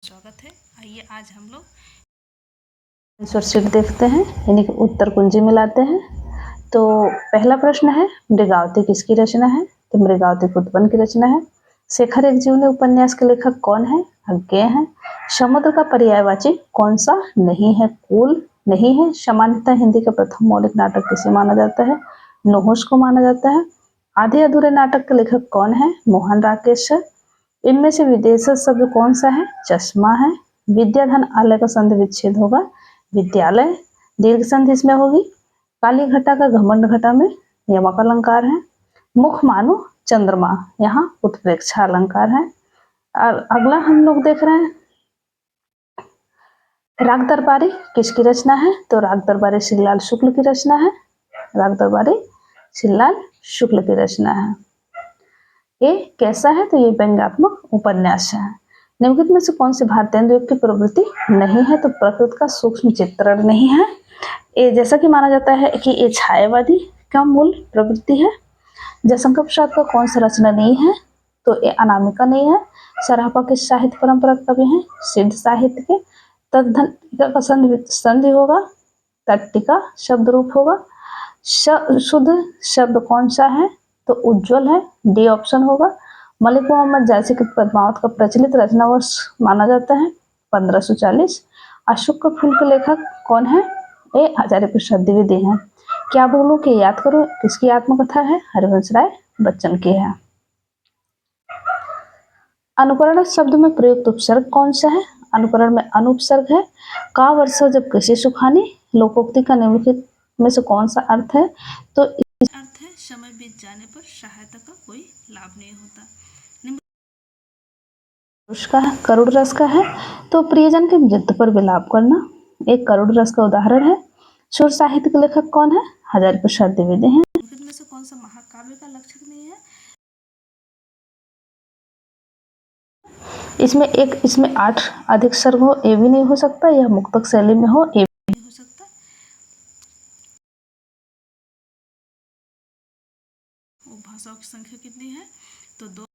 स्वागत है। आइए आज हम लोग आंसर शीट देखते हैं, यानी कि उत्तर कुंजी में लाते हैं। तो पहला प्रश्न है, मृगावती किसकी रचना है? तो मृगावती कुतपन की रचना है। शेखर एक जीवनी उपन्यास के लेखक कौन है? अज्ञेय है। समुद्र का पर्यायवाची कौन सा नहीं है? कुल नहीं है। सामान्यतः हिंदी का प्रथम मौलिक नाटक किसे माना जाता है? नहुष को माना जाता है। आधे अधूरे नाटक के लेखक कौन है? मोहन राकेश है। इनमें से विदेश शब्द कौन सा है? चश्मा है। विद्याधन आलय का संधि विच्छेद होगा विद्यालय। दीर्घ संधि इसमें होगी। काली घटा का घमंड घटा में यमक अलंकार है। मुख मानो चंद्रमा, यहाँ उत्प्रेक्षा अलंकार है। और अगला हम लोग देख रहे हैं, राग दरबारी किसकी रचना है? तो राग दरबारी श्रीलाल शुक्ल की रचना है। राग दरबारी श्रीलाल शुक्ल की रचना है। ये कैसा है? तो ये व्यंग्यात्मक उपन्यास है। निम्नलिखित में से कौन से भारतेंदु की प्रवृत्ति नहीं है? तो प्रकृति का सूक्ष्म चित्रण नहीं है। ये जैसा कि माना जाता है कि ये छायावादी का मूल प्रवृत्ति है। जयशंकर प्रसाद का कौन सा रचना नहीं है? तो ये अनामिका नहीं है। सराफा के साहित्य परंपरा कवि हैं, सिद्ध साहित्य के। तद्धन का संधि होगा, तट्टिका शब्द रूप होगा। शुद्ध शब्द कौन सा है? तो उज्जवल है, डी ऑप्शन होगा। मलिक मोहम्मद जैसे कि पद्मावत का प्रचलित रचना वर्ष माना जाता है 1540। अशोक का फूल के लेखक कौन है? ये आचार्य प्रसाद द्विवेदी हैं। क्या बोलूं कि याद करो किसकी आत्मकथा है? हरिवंश राय बच्चन की है। अनुकरण शब्द में प्रयुक्त उपसर्ग कौन सा है? अनुकरण में अनुपसर्ग है। का वर्षा जब कृषि सुखानी, लोकोक्ति का निम्नलिखित में से कौन सा अर्थ है? तो अर्थ है समय बीत जाने पर सहायता का कोई लाभ नहीं होता। उसका करुड़ रस का है। तो प्रियजन के मृत्यु पर विलाप करना एक करुड़ रस का उदाहरण है। सुर साहित्य के लेखक कौन है? आचार्य प्रसाद द्विवेदी हैं। इनमें से कौन सा महाकाव्य का लक्षण नहीं है? इसमें 8 अधिक सर्ग हो, ये भी नहीं हो सकता। यह मुक्तक शैली में हो, ये नहीं हो सकता। वो भाषाओं की संख्या कितनी है? तो 2।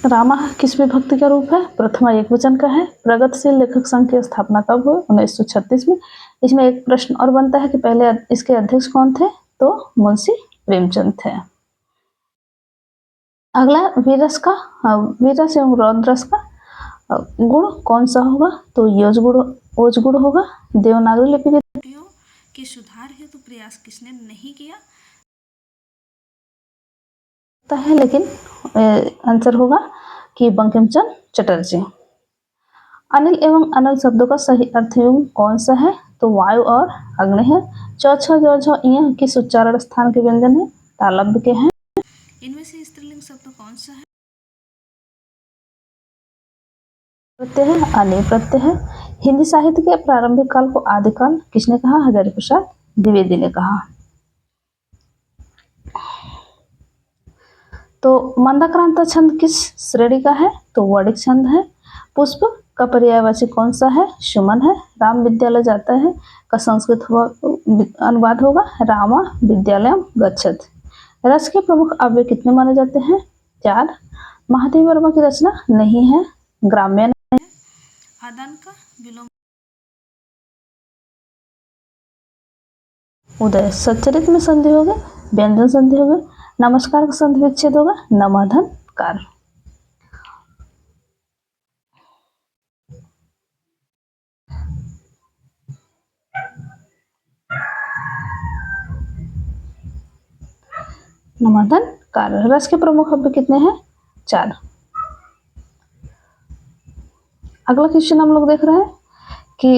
रामा किस विभक्ति का रूप है? प्रथमा एक वचन का है। प्रगतिशील लेखक संघ की स्थापना कब हुई? 1936 में। इसमें एक प्रश्न और बनता है कि पहले इसके अध्यक्ष कौन थे? तो मुंशी प्रेमचंद थे। अगला वीरस एवं रौद्रस का गुण कौन सा होगा? तो ओज गुण होगा। देवनागरी लिपि के सुधार हेतु प्रयास किसने नहीं किया? है, लेकिन आंसर होगा कि बंकिम चंद्र चटर्जी। अनिल एवं अनल शब्दों का सही अर्थ एवं कौन सा है? तो वायु और अग्नि है। च किस उच्चारण स्थान के व्यंजन है? तालव्य के हैं। इनमें से स्त्रीलिंग शब्द कौन सा है? प्रत्यय है, अने प्रत्यय है। हिंदी साहित्य के प्रारंभिक काल को आदिकाल किसने कहा? हजारी प्रसाद द्विवेदी ने कहा। तो मंदाक्रांता छंद किस श्रेणी का है? तो वर्णिक छंद है। पुष्प का पर्यायवाची कौन सा है? सुमन है। राम विद्यालय जाता है का संस्कृत अनुवाद होगा रामा विद्यालयम गच्छत। रस के प्रमुख अव्यय कितने माने जाते हैं? 4। महादेव वर्मा की रचना नहीं है, ग्राम्य आदान का विलोम। उदय सच्चरित में संधि हो गए, व्यंजन संधि हो गए। नमस्कार का संधि विच्छेद होगा नमधन कार। नमधन कार। रस के प्रमुख अव्यय कितने हैं? 4। अगला क्वेश्चन हम लोग देख रहे हैं कि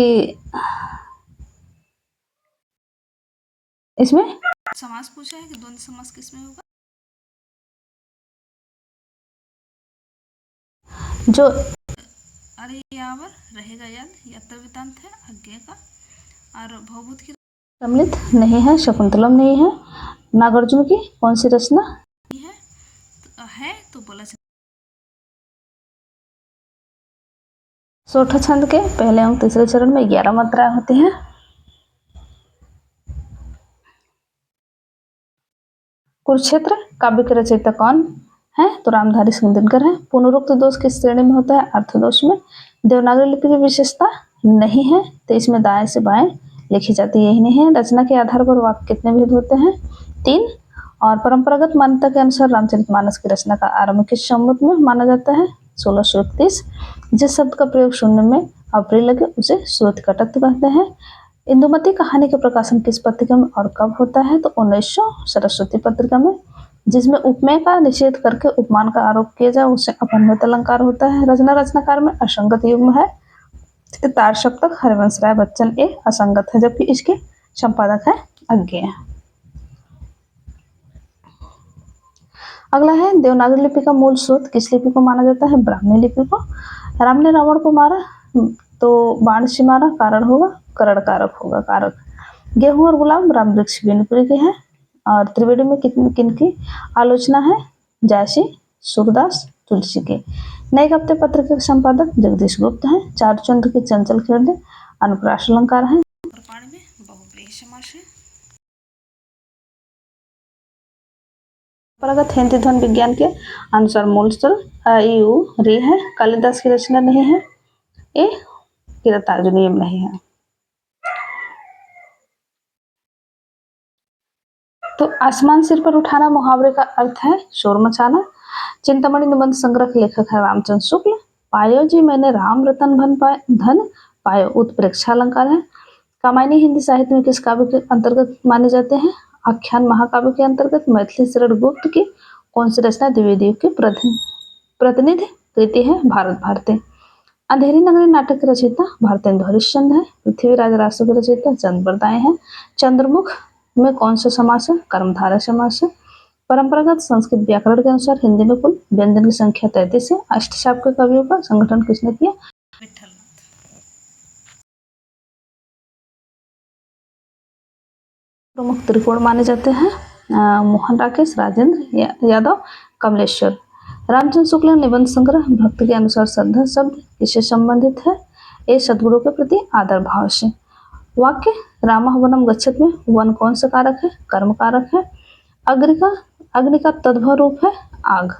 इसमें समास पूछा है कि द्वंद्व समास किसमें होगा? जो अरे यावर रहेगा याद, यत्तवृतांत है अज्ञेय का। और भवभूत की सम्मिलित नहीं है, शकुंतलम नहीं है। नागार्जुन की कौन सी रचना है? तो बोला सोठा छंद के पहले एवं तीसरे चरण में 11 मात्राएं होती हैं। कुरुक्षेत्र काव्य के रचयिता कौन? है तो रामधारी सिंह दिनकर है। पुनरुक्त दोष किस श्रेणी में होता है? अर्थ दोष में। देवनागरी लिपि की विशेषता नहीं है तो इसमें दाएं से बाएं लिखी जाती है, यही नहीं है। रचना के आधार पर वाक्य कितने भेद होते हैं? 3। और परंपरागत मान्यता के अनुसार रामचरितमानस की रचना का आरंभ किस संवत में माना जाता है? 1631। जिस शब्द का प्रयोग सुनने में अप्रिय लगे उसे श्रुति कटत्व कहते हैं। इंदुमती कहानी का प्रकाशन किस पत्रिका में और कब होता है? तो 1900 सरस्वती पत्रिका में। जिसमें उपमेय का निषेध करके उपमान का आरोप किया जाए उसे अपन्वत अलंकार होता है। रचनाकार में असंगत युग्म है। तार सप्तक हरिवंश राय बच्चन ए असंगत है, जबकि इसके संपादक है अज्ञेय। अगला है देवनागरी लिपि का मूल स्रोत किस लिपि को माना जाता है? ब्राह्मी लिपि को। राम ने रावण को मारा तो बाण से मारा, कारण होगा करण कारक होगा कारक। गेहूं और गुलाम राम वृक्ष बिनपुरी के हैं। और त्रिवेणी में किनकी आलोचना है? जायसी, सूरदास, तुलसी के। नए हफ्ते पत्रिका के संपादक जगदीश गुप्त हैं। चारुचंद्र की चंचल खेल अनुप्रास अलंकार है। प्रपाण में बहुव्रीहि समास है। परंपरागत हिंदी ध्वनि विज्ञान के अनुसार मूल स्वर अ, इ, उ, री है। कालिदास की रचना नहीं है। ए किरातार्जुनीय नहीं है। तो आसमान सिर पर उठाना मुहावरे का अर्थ है शोर मचाना। चिंतामणि निबंध संग्रह के लेखक है रामचंद्र शुक्ल। पायो जी मैंने राम रतन धन पायो उत्प्रेक्षा अलंकार है। कामायनी हिंदी साहित्य में किस काव्य के अंतर्गत माने जाते हैं? आख्यान महाकाव्य के अंतर्गत। मैथिली शरण गुप्त की कौन सी रचना द्विवेदियों की प्रतिनिधि कृति है? भारत भारती। अंधेरी नगरी नाटक के रचयिता भारतेंदु हरिश्चंद्र है। पृथ्वीराज रासो के रचयिता चंद्र बरदाई है। चंद्रमुख में कौन सा समास है? कर्मधारय समास है। परंपरागत संस्कृत व्याकरण के अनुसार हिंदी में कुल व्यंजन की संख्या 33 है। अष्टशाप के कवियों का संगठन किसने किया? विठलनाथ। प्रमुख त्रिकोण माने जाते हैं मोहन राकेश, राजेंद्र यादव, कमलेश्वर। रामचंद्र शुक्ल निबंध संग्रह भक्त के अनुसार श्रद्धा शब्द किससे संबंधित है? ये सद्गुरु के प्रति आदर भाव से। वाक्य रामः वनम गच्छत में वन कौन सा कारक है? कर्म कारक है। अग्नि का तद्भव रूप है आग।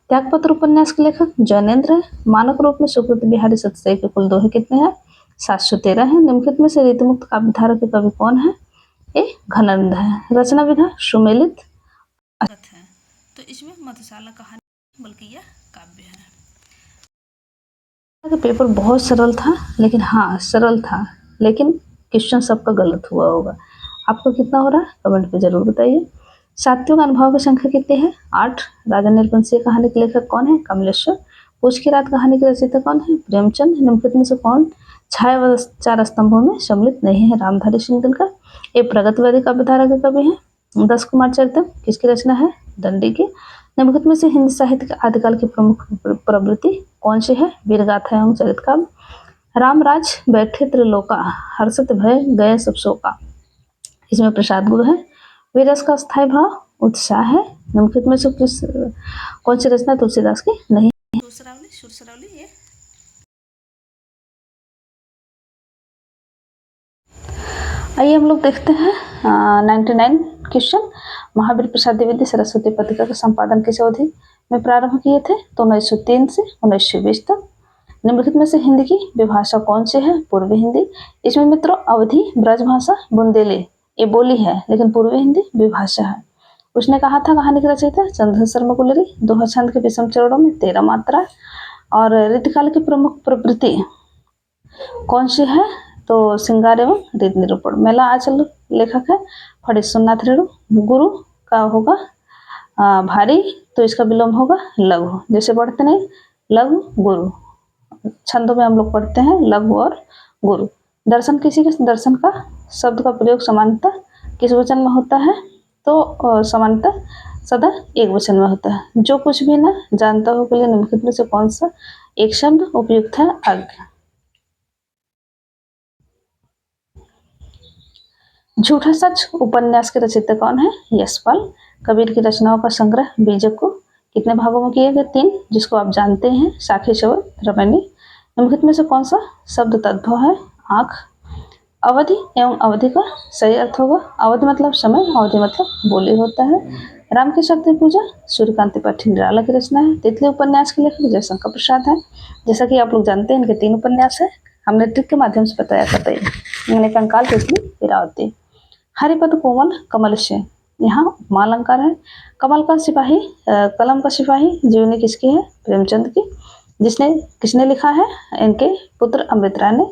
त्यागपत्र उपन्यास के लेखक जैनेन्द्र है। मानक रूप में सुकृत बिहारी सतसई के कुल दोहे कितने हैं? 713 है। निम्नलिखित में से रीतिमुक्त काव्यधारा के कवि कौन है? ए घनानंद है। रचना विधा सुमेलित है तो इसमें मधुशाला कहानी बल्कि यह काव्य है। पेपर बहुत सरल था, लेकिन हाँ सरल था, लेकिन क्वेश्चन सबका गलत हुआ होगा। आपको कितना हो रहा है कमेंट पे जरूर बताइए। साथियों का अनुभव की संख्या कितनी है? 8। राजा नीलकंठीय कहानी के लेखक कौन है? कमलेश्वर। पूछ की रात कहानी के रचयिता कौन है? प्रेमचंद। निम्नलिखित में से कौन छाया व 4 स्तंभों में सम्मिलित नहीं है? रामधारी सिंह दिनकर। ये प्रगतिवादी काव्यधारा के कवि हैं। 10 कुमार चरितम किसकी रचना है? दंडी की। निम्नलिखित में से हिंदी साहित्य के आदिकाल की प्रमुख प्रवृत्ति कौन सी है? वीरगाथा एवं चरित काव्य। रामराज बैठे त्रिलोका हर्षित भय गए सब शोका। इसमें प्रसाद गुरु है। वीरस का स्थायी भाव उत्साह है। निम्नलिखित में से कौन सी रचना तुलसीदास की नहीं? सुरसरावली ये। आइए हम लोग देखते हैं 99 क्वेश्चन। महावीर प्रसाद द्विवेदी सरस्वती पत्रिका का संपादन किस अवधि में प्रारंभ किए थे? तो 1903 से 1920 तक। निम्नलिखित में से हिंदी की विभाषा कौन सी है? पूर्वी हिंदी। इसमें मित्रों अवधि ब्रजभाषा बुंदेली ये बोली है, लेकिन पूर्वी हिंदी विभाषा है। उसने कहा था कहानी के रचयिता चंद्रशेखर शर्मा गुलेरी। दोहा छंद के विषम चरणों में 13 मात्रा। और रीतिकाल की प्रमुख प्रवृत्ति कौन सी है? तो श्रृंगार एवं रीति निरूपण। मेला आंचल लेखक है फणीश्वरनाथ रेणु। गुरु का होगा भारी, तो इसका विलोम होगा लघु। जैसे पढ़ते नहीं लघु गुरु, छंदों में हम लोग पढ़ते हैं लघु और गुरु। दर्शन किसी के दर्शन का शब्द का प्रयोग सामान्यतः किस वचन में होता है? तो सामान्यतः सदा एक वचन में होता है। जो कुछ भी ना जानता हो के लिए निम्नलिखित में से कौन सा एक शब्द उपयुक्त है? अज्ञ। झूठा सच उपन्यास के रचयिता कौन है? यशपाल। कबीर की रचनाओं का संग्रह बीजक को कितने भागों में किए गए? 3, जिसको आप जानते हैं साखी शब्द रमणी। निम्नलिखित में से कौन सा शब्द तद्भव है? आँख। अवधि एवं अवधि का सही अर्थ होगा अवधि मतलब समय, अवधि मतलब बोली होता है। राम की शक्ति पूजा सूर्यकांति पाठी निराला की रचना है। तितली उपन्यास के लेखक जयशंकर प्रसाद हैं। जैसा कि आप लोग जानते हैं, इनके 3 उपन्यास है, हमने ट्रिक के माध्यम से बताया था। इन्हें कंकाल, तितली, इरावती। हरिपद कोमल कमल से, यहाँ उपमा अलंकार है। कमल का सिपाही, कलम का सिपाही जीवनी किसकी है? प्रेमचंद की। जिसने किसने लिखा है? इनके पुत्र अमृत राय ने।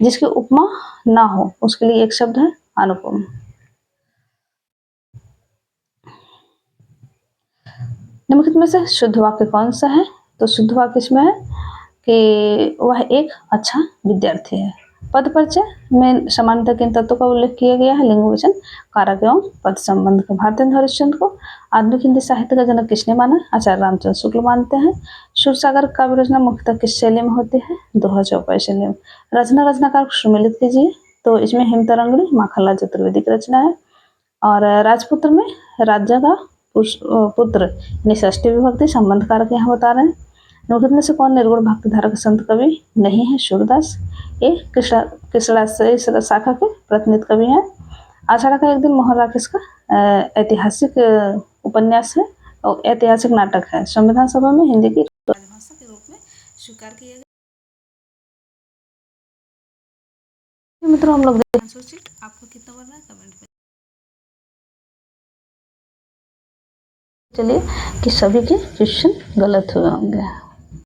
जिसकी उपमा ना हो उसके लिए एक शब्द है अनुपम। निम्नलिखित में से शुद्ध वाक्य कौन सा है? तो शुद्ध वाक्य इसमें है कि वह एक अच्छा विद्यार्थी है। पद परिचय में समानता के इन तत्वों का उल्लेख किया गया है। लिंग वचन, कारक एवं पद संबंध का। भारतेंद्र हरिश्चंद्र को आधुनिक हिंदी साहित्य का जनक किसने माना? आचार्य रामचंद्र शुक्ल मानते हैं। सूरसागर काव्य रचना मुख्यतः किस शैली में होती है? दोहा चौपाई शैली में। रचनाकार को सुमेलित कीजिए। तो इसमें हिमतरंगिणी माखनलाल चतुर्वेदी की रचना है। और राजपुत्र में राजा का पुत्र यानी षष्ठी विभक्ति संबंध कारक यहाँ बता रहे हैं। निम्नलिखित में से कौन निर्गुण भक्ति धारक संत कवि नहीं है? सूरदास। ये कृष्णा शाखा के प्रतिनिधि कवि हैं। आषाढ़ का एक दिन मोहन राकेश का ऐतिहासिक उपन्यास है और ऐतिहासिक नाटक है। संविधान सभा में हिंदी की राजभाषा के रूप में स्वीकार किया गया। मित्रों, हम लोग आंसर शीट आपको कितना बन रहा है कमेंट में। चलिए कि सभी के क्वेश्चन गलत हुए होंगे।